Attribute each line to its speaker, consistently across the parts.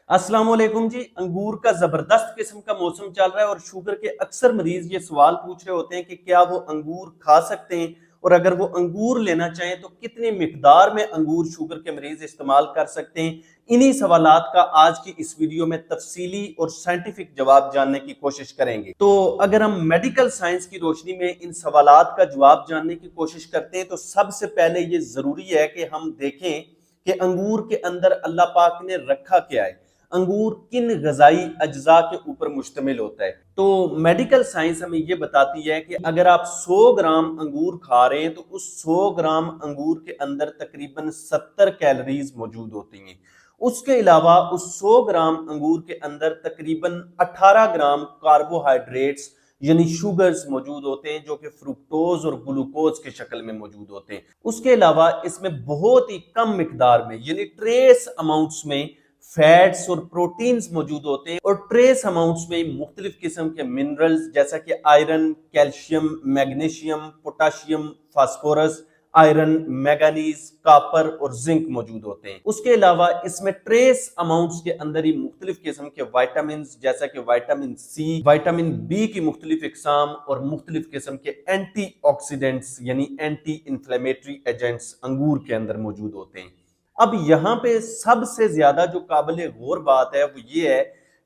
Speaker 1: अस्सलाम वालेकुम जी। अंगूर का जबरदस्त किस्म का मौसम चल रहा है और शुगर के अक्सर मरीज ये सवाल पूछ रहे होते हैं कि क्या वो अंगूर खा सकते हैं, और अगर वो अंगूर लेना चाहें तो कितनी मिकदार में अंगूर शुगर के मरीज इस्तेमाल कर सकते हैं। इन्हीं सवालात का आज की इस वीडियो में तफसीली और साइंटिफिक जवाब जानने की कोशिश करेंगे। तो अगर हम मेडिकल साइंस की रोशनी में इन सवालात का जवाब जानने की कोशिश करते हैं तो सबसे पहले ये जरूरी है कि हम देखें कि अंगूर के अंदर अल्लाह पाक ने रखा क्या है, अंगूर किन गजाई अज्जा के ऊपर मुश्तमिल होता है। तो मेडिकल साइंस हमें ये बताती है कि अगर आप 100 ग्राम अंगूर खा रहे हैं तो उस 100 ग्राम अंगूर के अंदर तकरीबन 70 कैलोरीज मौजूद होती हैं। उसके अलावा उस 100 ग्राम अंगूर के अंदर तकरीबन 18 ग्राम कार्बोहाइड्रेट्स यानी शुगर्स मौजूद होते हैं, जो कि फ्रुक्टोज और ग्लूकोज के शक्ल में मौजूद होते हैं। उसके अलावा इसमें बहुत ही कम मिकदार में यानी ट्रेस अमाउंट्स में फैट्स और प्रोटीन्स मौजूद होते हैं, और ट्रेस अमाउंट्स में मुख्तलिफ किस्म के मिनरल्स जैसा कि iron, calcium, magnesium, potassium, phosphorus, iron, manganese, copper और जिंक मौजूद होते हैं। उसके अलावा इसमें ट्रेस अमाउंट्स के अंदर ही मुख्तलिफ किस्म के विटामिन जैसा कि विटामिन सी, विटामिन बी की मुख्तलिफ इकसाम और मुख्तलिफ किस्म के एंटीऑक्सीडेंट्स यानी एंटी इंफ्लेमेटरी एजेंट्स अंगूर के अंदर मौजूद होते हैं। अब यहाँ पे सबसे ज्यादा जो काबिल गौर बात है वो ये है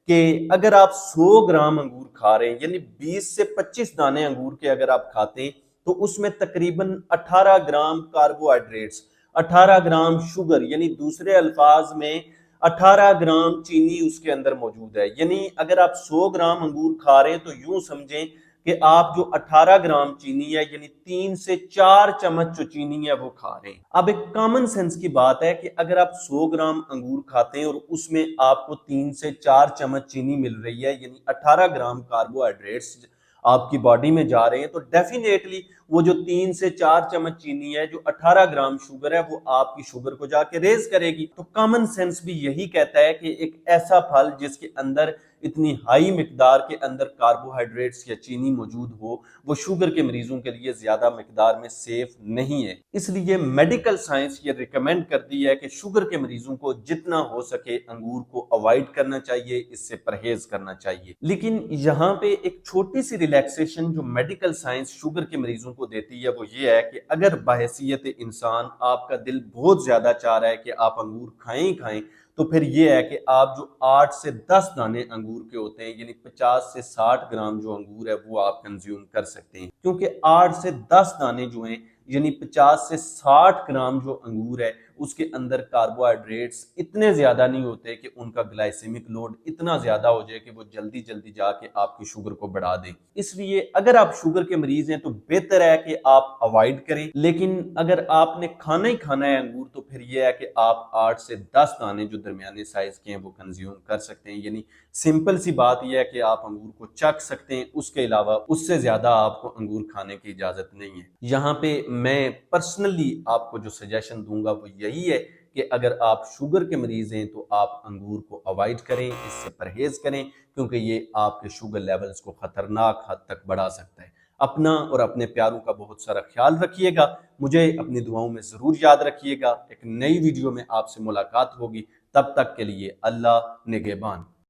Speaker 1: कि अगर आप 100 ग्राम अंगूर खा रहे हैं यानी 20 से 25 दाने अंगूर के अगर आप खाते हैं तो उसमें तकरीबन 18 ग्राम कार्बोहाइड्रेट्स, 18 ग्राम शुगर यानी दूसरे अल्फाज में 18 ग्राम चीनी उसके अंदर मौजूद है। यानी अगर आप 100 ग्राम अंगूर खा रहे हैं तो यूं समझें कि आप जो 18 ग्राम चीनी है यानी 3 से 4 चम्मच जो चीनी है वो खा रहे हैं। अब एक कॉमन सेंस की बात है कि अगर आप 100 ग्राम अंगूर खाते हैं और उसमें आपको 3 से 4 चम्मच चीनी मिल रही है यानी 18 ग्राम कार्बोहाइड्रेट्स आपकी बॉडी में जा रहे हैं, तो डेफिनेटली वो जो 3 से 4 चम्मच चीनी है, जो 18 ग्राम शुगर है, वो आपकी शुगर को जाके रेज करेगी। तो कॉमन सेंस भी यही कहता है कि एक ऐसा फल जिसके अंदर इतनी हाई मिकदार के अंदर कार्बोहाइड्रेट्स या चीनी मौजूद हो, वो शुगर के मरीजों के लिए ज्यादा मिकदार में सेफ नहीं है। इसलिए मेडिकल साइंस ये रिकमेंड करती है कि शुगर के मरीजों को जितना हो सके अंगूर को अवॉइड करना चाहिए, इससे परहेज करना चाहिए। लेकिन यहाँ पे एक छोटी सी रिलैक्सेशन जो मेडिकल साइंस शुगर के मरीजों को देती है वो ये है कि अगर बहैसियत इंसान आपका दिल बहुत ज्यादा चाह रहा है कि आप अंगूर खाएं ही खाएं, तो फिर ये है कि आप जो 8 से 10 दाने अंगूर के होते हैं यानी 50 से 60 ग्राम जो अंगूर है वो आप कंज्यूम कर सकते हैं, क्योंकि 8 से 10 दाने जो हैं यानी 50 से 60 ग्राम जो अंगूर है उसके अंदर कार्बोहाइड्रेट्स इतने ज्यादा नहीं होते कि उनका ग्लाइसेमिक लोड इतना ज्यादा हो जाए कि वो जल्दी जल्दी जाके आपकी शुगर को बढ़ा दे। इसलिए अगर आप शुगर के मरीज हैं तो बेहतर है कि आप अवॉइड करें, लेकिन अगर आपने खाना ही खाना है अंगूर तो फिर यह है कि आप 8 से 10 दाने जो दरमियाने साइज के हैं वो कंज्यूम कर सकते हैं। यानी सिंपल सी बात यह है कि आप अंगूर को चख सकते हैं, उसके अलावा उससे ज्यादा आपको अंगूर खाने की इजाजत नहीं है। यहाँ पे मैं पर्सनली आपको जो सजेशन दूंगा वो यही है कि अगर आप शुगर के मरीज हैं तो आप अंगूर को अवॉइड करें, इससे परहेज करें, क्योंकि ये आपके शुगर लेवल्स को खतरनाक हद तक बढ़ा सकता है। अपना और अपने प्यारों का बहुत सारा ख्याल रखिएगा, मुझे अपनी दुआओं में जरूर याद रखिएगा। एक नई वीडियो में आपसे मुलाकात होगी, तब तक के लिए अल्लाह निगहबान।